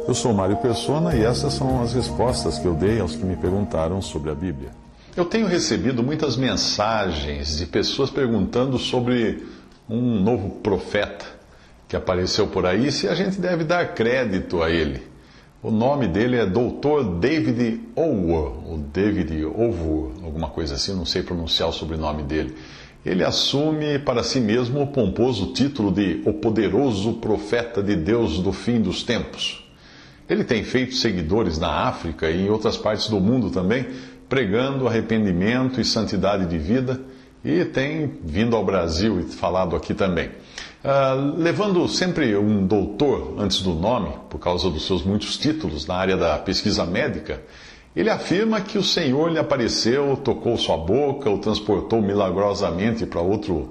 Eu sou Mário Persona e essas são as respostas que eu dei aos que me perguntaram sobre a Bíblia. Eu tenho recebido muitas mensagens de pessoas perguntando sobre um novo profeta que apareceu por aí, se a gente deve dar crédito a ele. O nome dele é Dr. David Owour, ou David Owour, alguma coisa assim, não sei pronunciar o sobrenome dele. Ele assume para si mesmo o pomposo título de O Poderoso Profeta de Deus do Fim dos Tempos. Ele tem feito seguidores na África e em outras partes do mundo também, pregando arrependimento e santidade de vida, e tem vindo ao Brasil e falado aqui também. Levando sempre um doutor antes do nome, por causa dos seus muitos títulos na área da pesquisa médica, ele afirma que o Senhor lhe apareceu, tocou sua boca, o transportou milagrosamente para outro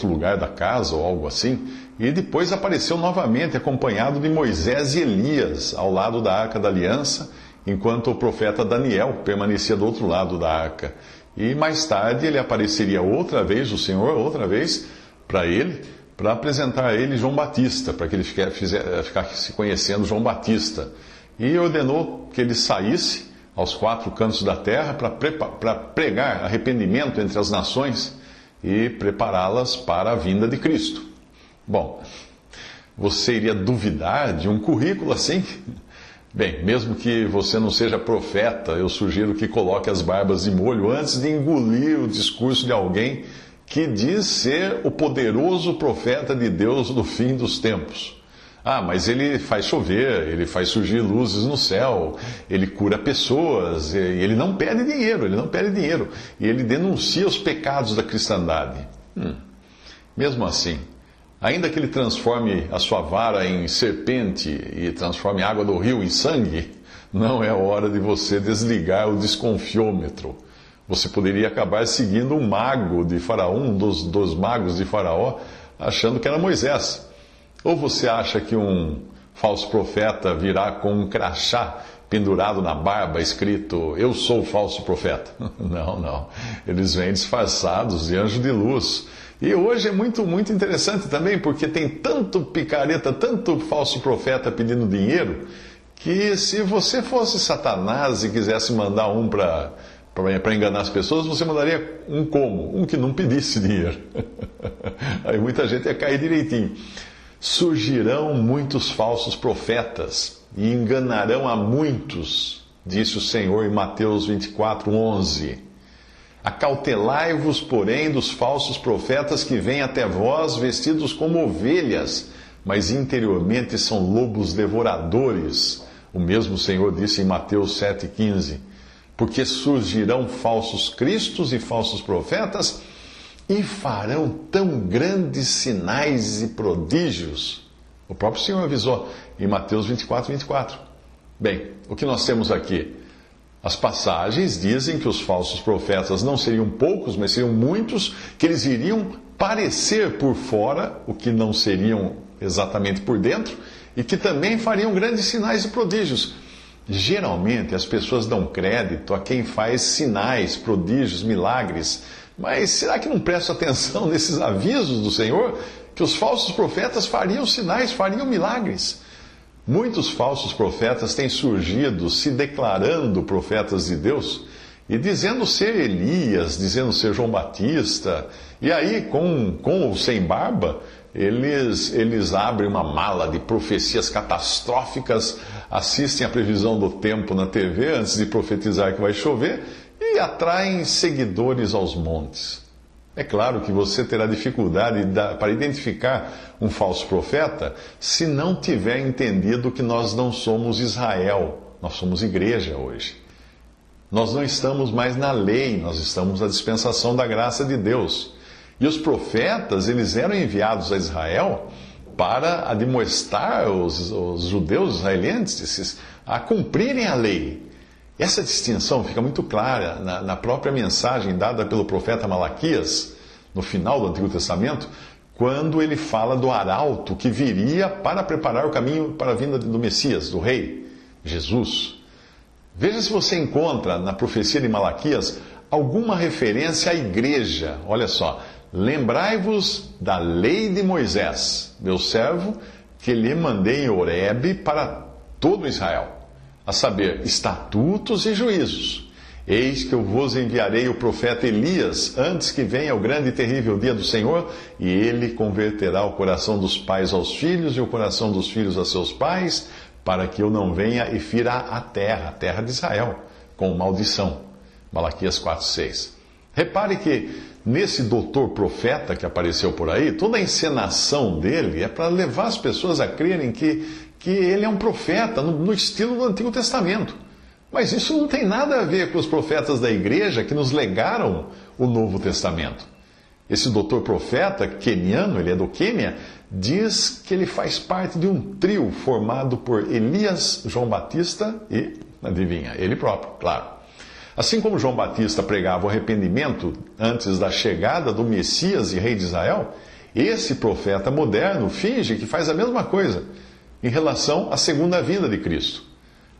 lugar da casa ou algo assim, e depois apareceu novamente acompanhado de Moisés e Elias ao lado da Arca da Aliança, enquanto o profeta Daniel permanecia do outro lado da arca. E mais tarde ele apareceria outra vez, o Senhor, outra vez, para ele, para apresentar a ele João Batista, para que ele ficasse conhecendo João Batista. E ordenou que ele saísse aos quatro cantos da terra para pregar arrependimento entre as nações e prepará-las para a vinda de Cristo. Bom, você iria duvidar de um currículo assim? Bem, mesmo que você não seja profeta, eu sugiro que coloque as barbas de molho antes de engolir o discurso de alguém que diz ser o poderoso profeta de Deus do fim dos tempos. Ah, mas ele faz chover, ele faz surgir luzes no céu, ele cura pessoas, e ele não pede dinheiro, e ele denuncia os pecados da cristandade. Mesmo assim, ainda que ele transforme a sua vara em serpente e transforme a água do rio em sangue, não é hora de você desligar o desconfiômetro. Você poderia acabar seguindo um mago de Faraó, um dos magos de Faraó, achando que era Moisés. Ou você acha que um falso profeta virá com um crachá pendurado na barba, escrito, eu sou o falso profeta? Não. Eles vêm disfarçados de anjo de luz. E hoje é muito interessante também, porque tem tanto picareta, tanto falso profeta pedindo dinheiro, que se você fosse Satanás e quisesse mandar um para enganar as pessoas, você mandaria um como? Um que não pedisse dinheiro. Aí muita gente ia cair direitinho. Surgirão muitos falsos profetas e enganarão a muitos, disse o Senhor em Mateus 24:11. Acautelai-vos, porém, dos falsos profetas que vêm até vós vestidos como ovelhas, mas interiormente são lobos devoradores. O mesmo Senhor disse em Mateus 7,15. Porque surgirão falsos cristos e falsos profetas e farão tão grandes sinais e prodígios. O próprio Senhor avisou em Mateus 24:24. Bem, o que nós temos aqui? As passagens dizem que os falsos profetas não seriam poucos, mas seriam muitos, que eles iriam parecer por fora, o que não seriam exatamente por dentro, e que também fariam grandes sinais e prodígios. Geralmente as pessoas dão crédito a quem faz sinais, prodígios, milagres, mas será que não prestam atenção nesses avisos do Senhor? Que os falsos profetas fariam sinais, fariam milagres. Muitos falsos profetas têm surgido se declarando profetas de Deus e dizendo ser Elias, dizendo ser João Batista. E aí, com ou sem barba, eles abrem uma mala de profecias catastróficas, assistem a previsão do tempo na TV antes de profetizar que vai chover e atraem seguidores aos montes. É claro que você terá dificuldade para identificar um falso profeta se não tiver entendido que nós não somos Israel, nós somos igreja hoje. Nós não estamos mais na lei, nós estamos na dispensação da graça de Deus. E os profetas, eles eram enviados a Israel para admoestar os judeus israelenses a cumprirem a lei. Essa distinção fica muito clara na própria mensagem dada pelo profeta Malaquias, no final do Antigo Testamento, quando ele fala do arauto que viria para preparar o caminho para a vinda do Messias, do Rei, Jesus. Veja se você encontra na profecia de Malaquias alguma referência à igreja. Olha só, lembrai-vos da lei de Moisés, meu servo, que lhe mandei em Horebe para todo Israel, a saber, estatutos e juízos. Eis que eu vos enviarei o profeta Elias, antes que venha o grande e terrível dia do Senhor, e ele converterá o coração dos pais aos filhos e o coração dos filhos a seus pais, para que eu não venha e fira a terra de Israel, com maldição. Malaquias 4:6. Repare que nesse doutor profeta que apareceu por aí, toda a encenação dele é para levar as pessoas a crerem que ele é um profeta, no estilo do Antigo Testamento. Mas isso não tem nada a ver com os profetas da igreja que nos legaram o Novo Testamento. Esse doutor profeta queniano, ele é do Quênia, diz que ele faz parte de um trio formado por Elias, João Batista e, adivinha, ele próprio, claro. Assim como João Batista pregava o arrependimento antes da chegada do Messias e Rei de Israel, esse profeta moderno finge que faz a mesma coisa em relação à segunda vinda de Cristo.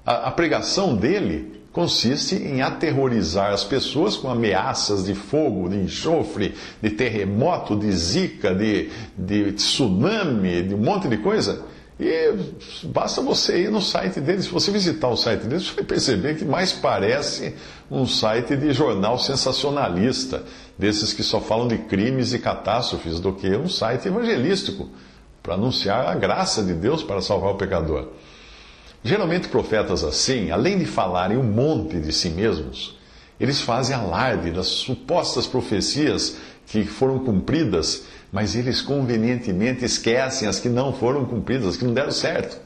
A pregação dele consiste em aterrorizar as pessoas com ameaças de fogo, de enxofre, de terremoto, de zika, de tsunami, de um monte de coisa. E basta você ir no site deles, se você visitar o site deles, você vai perceber que mais parece um site de jornal sensacionalista, desses que só falam de crimes e catástrofes, do que um site evangelístico, para anunciar a graça de Deus para salvar o pecador. Geralmente profetas assim, além de falarem um monte de si mesmos, eles fazem alarde das supostas profecias que foram cumpridas, mas eles convenientemente esquecem as que não foram cumpridas, as que não deram certo.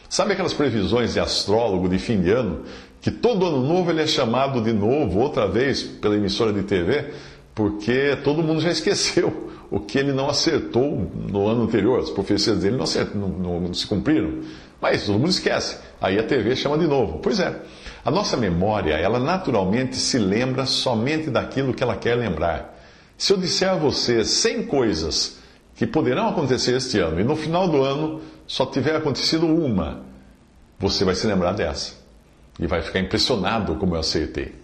Sabe aquelas previsões de astrólogo de fim de ano, que todo ano novo ele é chamado de novo, outra vez, pela emissora de TV, porque todo mundo já esqueceu o que ele não acertou no ano anterior, as profecias dele não se cumpriram. Mas todo mundo esquece. Aí a TV chama de novo. Pois é, a nossa memória, ela naturalmente se lembra somente daquilo que ela quer lembrar. Se eu disser a você 100 coisas que poderão acontecer este ano, e no final do ano só tiver acontecido uma, você vai se lembrar dessa. E vai ficar impressionado como eu acertei.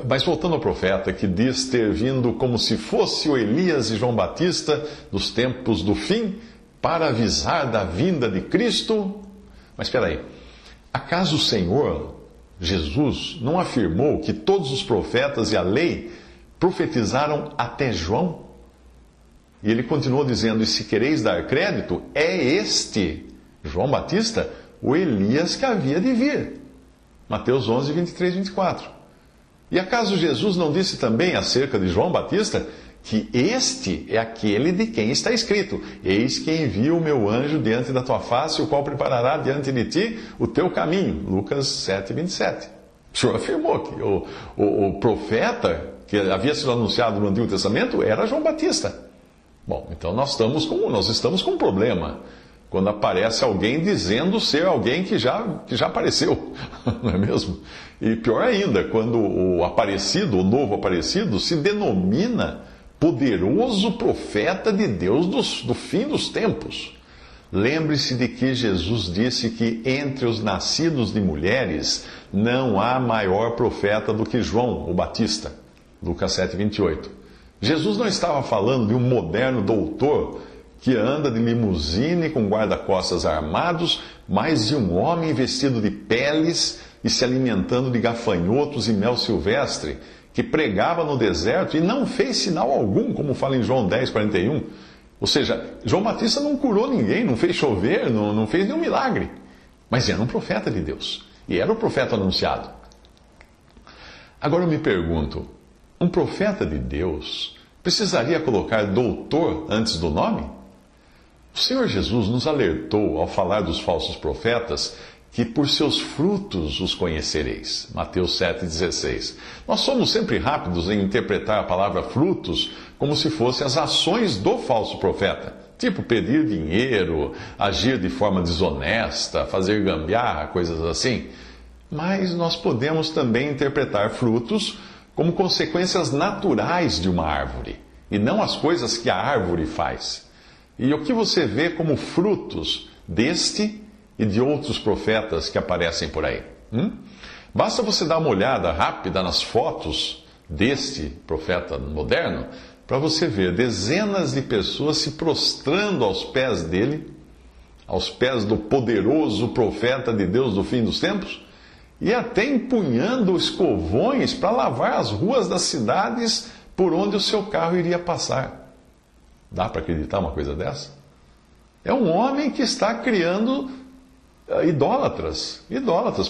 Mas voltando ao profeta, que diz ter vindo como se fosse o Elias e João Batista dos tempos do fim, para avisar da vinda de Cristo. Mas espera aí, acaso o Senhor, Jesus, não afirmou que todos os profetas e a lei profetizaram até João? E ele continuou dizendo, e se quereis dar crédito, é este, João Batista, o Elias que havia de vir. Mateus 11, 23, 24. E acaso Jesus não disse também acerca de João Batista que este é aquele de quem está escrito: eis que envio o meu anjo diante da tua face, o qual preparará diante de ti o teu caminho. Lucas 7, 27. O Senhor afirmou que o profeta que havia sido anunciado no Antigo Testamento era João Batista. Bom, então nós estamos com um problema quando aparece alguém dizendo ser alguém que já apareceu, não é mesmo? E pior ainda, quando o aparecido, o novo aparecido, se denomina poderoso profeta de Deus do fim dos tempos. Lembre-se de que Jesus disse que entre os nascidos de mulheres não há maior profeta do que João, o Batista. Lucas 7, 28. Jesus não estava falando de um moderno doutor que anda de limusine com guarda-costas armados, mas de um homem vestido de peles e se alimentando de gafanhotos e mel silvestre, que pregava no deserto e não fez sinal algum, como fala em João 10, 41. Ou seja, João Batista não curou ninguém, não fez chover, não fez nenhum milagre. Mas era um profeta de Deus. E era o profeta anunciado. Agora eu me pergunto, um profeta de Deus precisaria colocar doutor antes do nome? O Senhor Jesus nos alertou, ao falar dos falsos profetas, que por seus frutos os conhecereis. Mateus 7,16. Nós somos sempre rápidos em interpretar a palavra frutos como se fossem as ações do falso profeta. Tipo pedir dinheiro, agir de forma desonesta, fazer gambiarra, coisas assim. Mas nós podemos também interpretar frutos como consequências naturais de uma árvore, e não as coisas que a árvore faz. E o que você vê como frutos deste e de outros profetas que aparecem por aí? Basta você dar uma olhada rápida nas fotos deste profeta moderno para você ver dezenas de pessoas se prostrando aos pés dele, aos pés do poderoso profeta de Deus do fim dos tempos, e até empunhando escovões para lavar as ruas das cidades por onde o seu carro iria passar. Dá para acreditar uma coisa dessa? É um homem que está criando idólatras,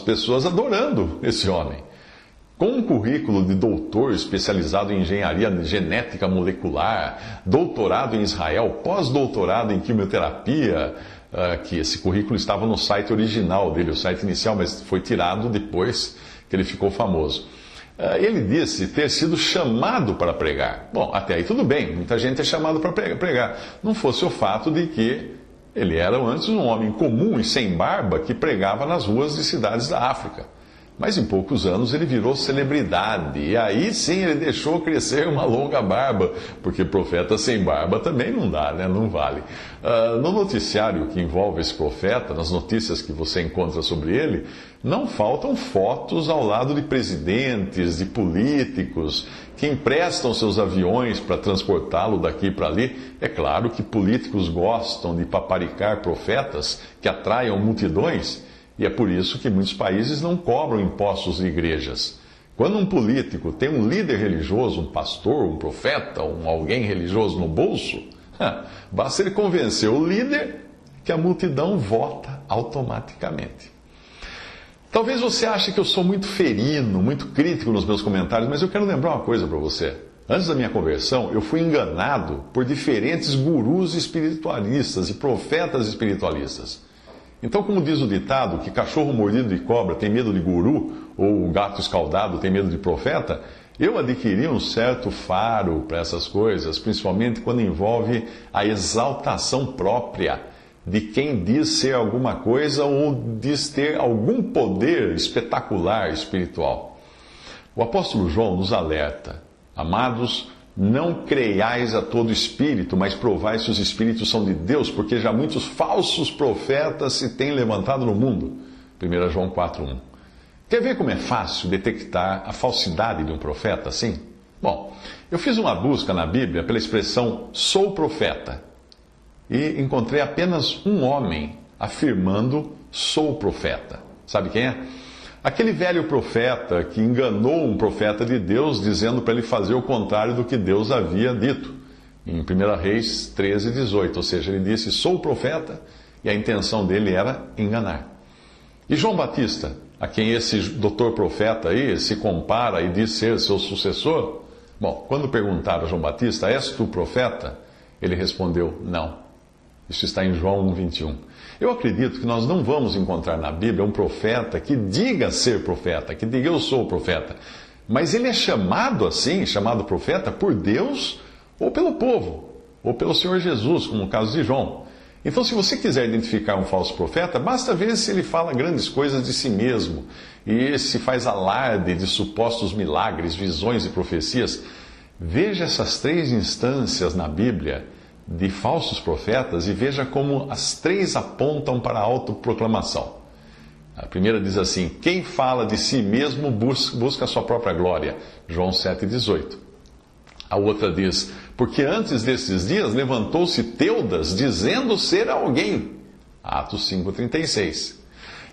pessoas adorando esse homem. Com um currículo de doutor especializado em engenharia genética molecular, doutorado em Israel, pós-doutorado em quimioterapia, que esse currículo estava no site original dele, o site inicial, mas foi tirado depois que ele ficou famoso. Ele disse ter sido chamado para pregar. Bom, até aí tudo bem, muita gente é chamado para pregar. Não fosse o fato de que ele era antes um homem comum e sem barba que pregava nas ruas de cidades da África. Mas em poucos anos ele virou celebridade, e aí sim ele deixou crescer uma longa barba, porque profeta sem barba também não dá, né? Não vale. No noticiário que envolve esse profeta, nas notícias que você encontra sobre ele, não faltam fotos ao lado de presidentes, de políticos, que emprestam seus aviões para transportá-lo daqui para ali. É claro que políticos gostam de paparicar profetas que atraiam multidões, e é por isso que muitos países não cobram impostos de igrejas. Quando um político tem um líder religioso, um pastor, um profeta, alguém religioso no bolso, basta ele convencer o líder que a multidão vota automaticamente. Talvez você ache que eu sou muito ferino, muito crítico nos meus comentários, mas eu quero lembrar uma coisa para você. Antes da minha conversão, eu fui enganado por diferentes gurus espiritualistas e profetas espiritualistas. Então, como diz o ditado, que cachorro mordido de cobra tem medo de guru, ou gato escaldado tem medo de profeta, eu adquiri um certo faro para essas coisas, principalmente quando envolve a exaltação própria de quem diz ser alguma coisa ou diz ter algum poder espetacular espiritual. O apóstolo João nos alerta: amados, não creiais a todo espírito, mas provai se os espíritos são de Deus, porque já muitos falsos profetas se têm levantado no mundo. 1 João 4:1. Quer ver como é fácil detectar a falsidade de um profeta assim? Bom, eu fiz uma busca na Bíblia pela expressão "sou profeta" e encontrei apenas um homem afirmando "sou profeta". Sabe quem é? Aquele velho profeta que enganou um profeta de Deus, dizendo para ele fazer o contrário do que Deus havia dito. Em 1 Reis 13:18, ou seja, ele disse: sou profeta, e a intenção dele era enganar. E João Batista, a quem esse doutor profeta aí se compara e diz ser seu sucessor, bom, quando perguntaram a João Batista: és tu profeta? Ele respondeu: não. Isso está em João 1:21. Eu acredito que nós não vamos encontrar na Bíblia um profeta que diga ser profeta, que diga eu sou profeta. Mas ele é chamado assim, chamado profeta, por Deus ou pelo povo, ou pelo Senhor Jesus, como no caso de João. Então, se você quiser identificar um falso profeta, basta ver se ele fala grandes coisas de si mesmo e se faz alarde de supostos milagres, visões e profecias. Veja essas 3 instâncias na Bíblia de falsos profetas e veja como as 3 apontam para a autoproclamação. A primeira diz assim: quem fala de si mesmo busca a sua própria glória. João 7,18. A outra diz: porque antes desses dias levantou-se Teudas dizendo ser alguém. Atos 5,36.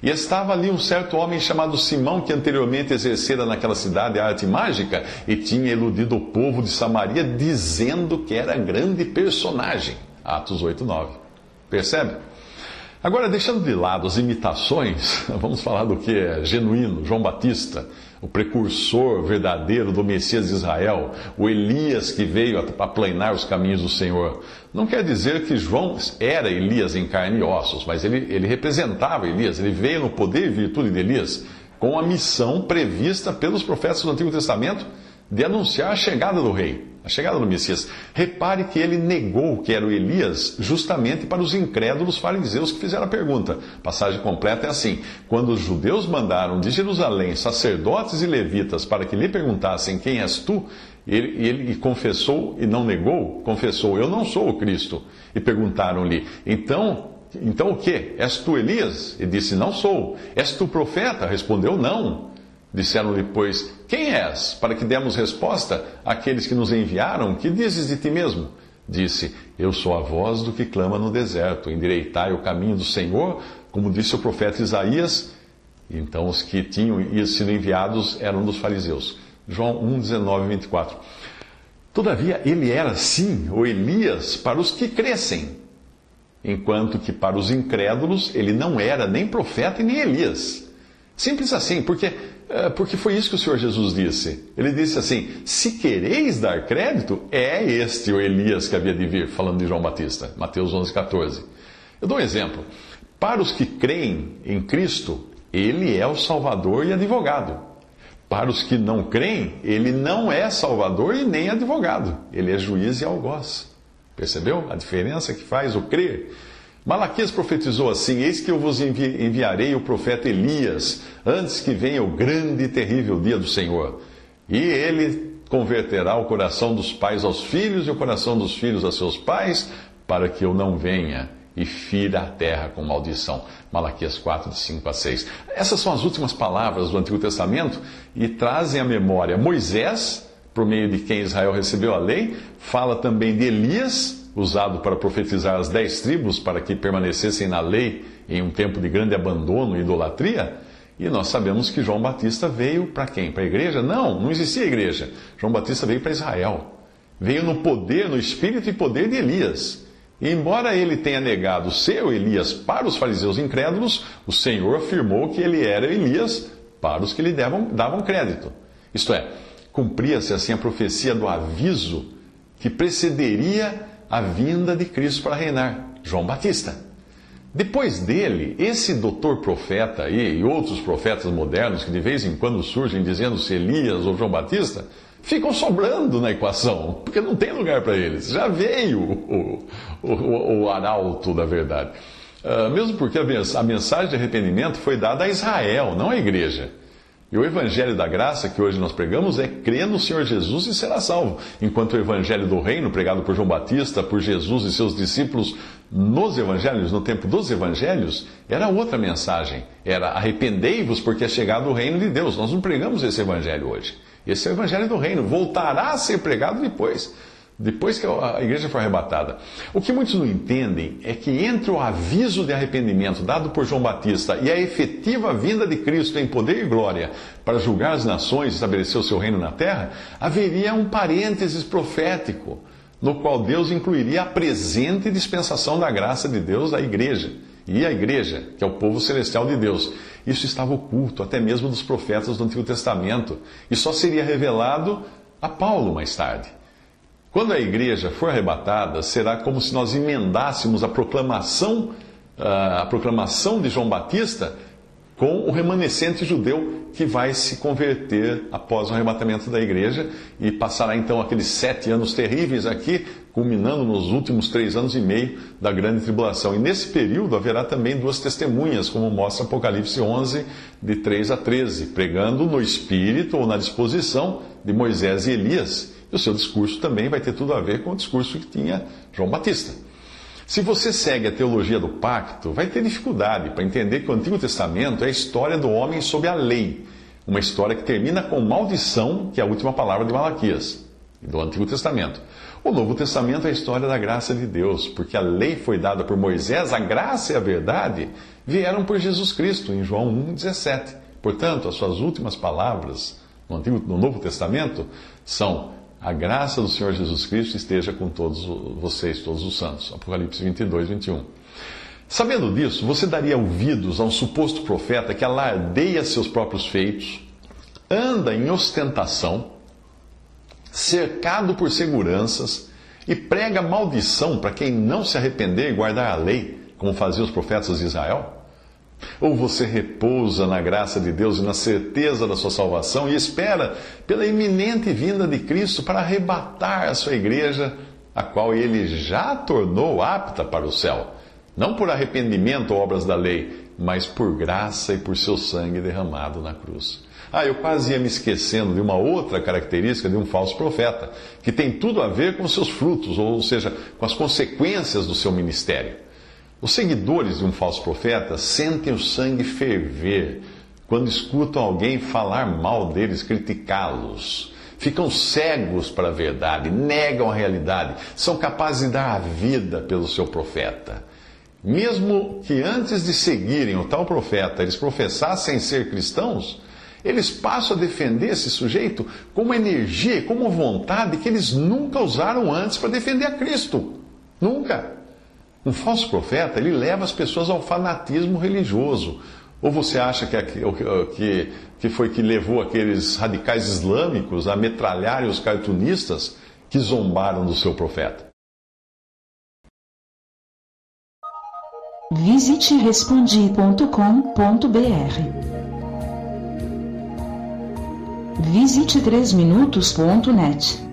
E estava ali um certo homem chamado Simão, que anteriormente exercera naquela cidade a arte mágica e tinha iludido o povo de Samaria, dizendo que era grande personagem. Atos 8,9. Percebe? Agora, deixando de lado as imitações, vamos falar do que é genuíno. João Batista, o precursor verdadeiro do Messias de Israel, o Elias que veio aplanar os caminhos do Senhor. Não quer dizer que João era Elias em carne e ossos, mas ele representava Elias, ele veio no poder e virtude de Elias, com a missão prevista pelos profetas do Antigo Testamento de anunciar a chegada do rei, a chegada do Messias. Repare que ele negou que era o Elias justamente para os incrédulos fariseus que fizeram a pergunta. A passagem completa é assim: quando os judeus mandaram de Jerusalém sacerdotes e levitas para que lhe perguntassem quem és tu, ele confessou e não negou, confessou: eu não sou o Cristo. E perguntaram-lhe: então o que? És tu Elias? E disse: não sou. És tu profeta? Respondeu: não. Disseram-lhe, pois: quem és? Para que demos resposta àqueles que nos enviaram, que dizes de ti mesmo? disse: Eu sou a voz do que clama no deserto, endireitai o caminho do Senhor, como disse o profeta Isaías. Então os que tinham sido enviados eram dos fariseus. João 1, 19 e 24. Todavia, ele era sim o Elias para os que crescem, enquanto que para os incrédulos ele não era nem profeta e nem Elias. Simples assim, porque foi isso que o Senhor Jesus disse. Ele disse assim: se quereis dar crédito, é este o Elias que havia de vir, falando de João Batista, Mateus 11, 14. Eu dou um exemplo. Para os que creem em Cristo, ele é o Salvador e advogado. Para os que não creem, ele não é Salvador e nem advogado. Ele é juiz e algoz. Percebeu a diferença que faz o crer? Malaquias profetizou assim: Eis que eu vos enviarei o profeta Elias, antes que venha o grande e terrível dia do Senhor. E ele converterá o coração dos pais aos filhos e o coração dos filhos a seus pais, para que eu não venha e fira a terra com maldição. Malaquias 4, de 5 a 6. Essas são as últimas palavras do Antigo Testamento e trazem à memória Moisés, por meio de quem Israel recebeu a lei, fala também de Elias, usado para profetizar as 10 tribos para que permanecessem na lei em um tempo de grande abandono e idolatria. E nós sabemos que João Batista veio para quem? Para a igreja? Não existia igreja. João Batista veio para Israel. Veio no poder, no espírito e poder de Elias. E embora ele tenha negado ser o Elias para os fariseus incrédulos, o Senhor afirmou que ele era Elias para os que lhe davam crédito. Isto é, cumpria-se assim a profecia do aviso que precederia a vinda de Cristo para reinar, João Batista. Depois dele, esse doutor profeta aí, e outros profetas modernos que de vez em quando surgem dizendo-se Elias ou João Batista, ficam sobrando na equação, porque não tem lugar para eles. Já veio o arauto da verdade. Mesmo porque a mensagem de arrependimento foi dada a Israel, não à igreja. E o Evangelho da Graça que hoje nós pregamos é crer no Senhor Jesus e será salvo. Enquanto o Evangelho do Reino, pregado por João Batista, por Jesus e seus discípulos nos Evangelhos, no tempo dos Evangelhos, era outra mensagem. Era arrependei-vos porque é chegado o reino de Deus. Nós não pregamos esse Evangelho hoje. Esse é o Evangelho do Reino. Voltará a ser pregado depois que a igreja for arrebatada. O que muitos não entendem é que entre o aviso de arrependimento dado por João Batista e a efetiva vinda de Cristo em poder e glória para julgar as nações e estabelecer o seu reino na terra, haveria um parênteses profético, no qual Deus incluiria a presente dispensação da graça de Deus à igreja. E a igreja, que é o povo celestial de Deus. Isso estava oculto até mesmo dos profetas do Antigo Testamento e só seria revelado a Paulo mais tarde. Quando a igreja for arrebatada, será como se nós emendássemos a proclamação de João Batista com o remanescente judeu que vai se converter após o arrebatamento da igreja e passará então aqueles 7 anos terríveis aqui, culminando nos últimos 3 anos e meio da grande tribulação. E nesse período haverá também 2 testemunhas, como mostra Apocalipse 11, de 3 a 13, pregando no espírito ou na disposição de Moisés e Elias. E o seu discurso também vai ter tudo a ver com o discurso que tinha João Batista. Se você segue a teologia do pacto, vai ter dificuldade para entender que o Antigo Testamento é a história do homem sob a lei. Uma história que termina com maldição, que é a última palavra de Malaquias, do Antigo Testamento. O Novo Testamento é a história da graça de Deus, porque a lei foi dada por Moisés, a graça e a verdade vieram por Jesus Cristo, em João 1,17. Portanto, as suas últimas palavras no Novo Testamento são: a graça do Senhor Jesus Cristo esteja com todos vocês, todos os santos. Apocalipse 22, 21. Sabendo disso, você daria ouvidos a um suposto profeta que alardeia seus próprios feitos, anda em ostentação, cercado por seguranças, e prega maldição para quem não se arrepender e guardar a lei, como faziam os profetas de Israel? Ou você repousa na graça de Deus e na certeza da sua salvação e espera pela iminente vinda de Cristo para arrebatar a sua igreja, a qual ele já tornou apta para o céu, não por arrependimento ou obras da lei, mas por graça e por seu sangue derramado na cruz. Eu quase ia me esquecendo de uma outra característica de um falso profeta, que tem tudo a ver com seus frutos, ou seja, com as consequências do seu ministério. Os seguidores de um falso profeta sentem o sangue ferver quando escutam alguém falar mal deles, criticá-los. ficam cegos para a verdade, negam a realidade, são capazes de dar a vida pelo seu profeta. Mesmo que antes de seguirem o tal profeta, eles professassem ser cristãos, eles passam a defender esse sujeito com uma energia e com uma vontade que eles nunca usaram antes para defender a Cristo. Nunca. Um falso profeta, ele leva as pessoas ao fanatismo religioso. Ou você acha que foi que levou aqueles radicais islâmicos a metralharem os cartunistas que zombaram do seu profeta? Visite respondi.com.br. Visite 3minutos.net.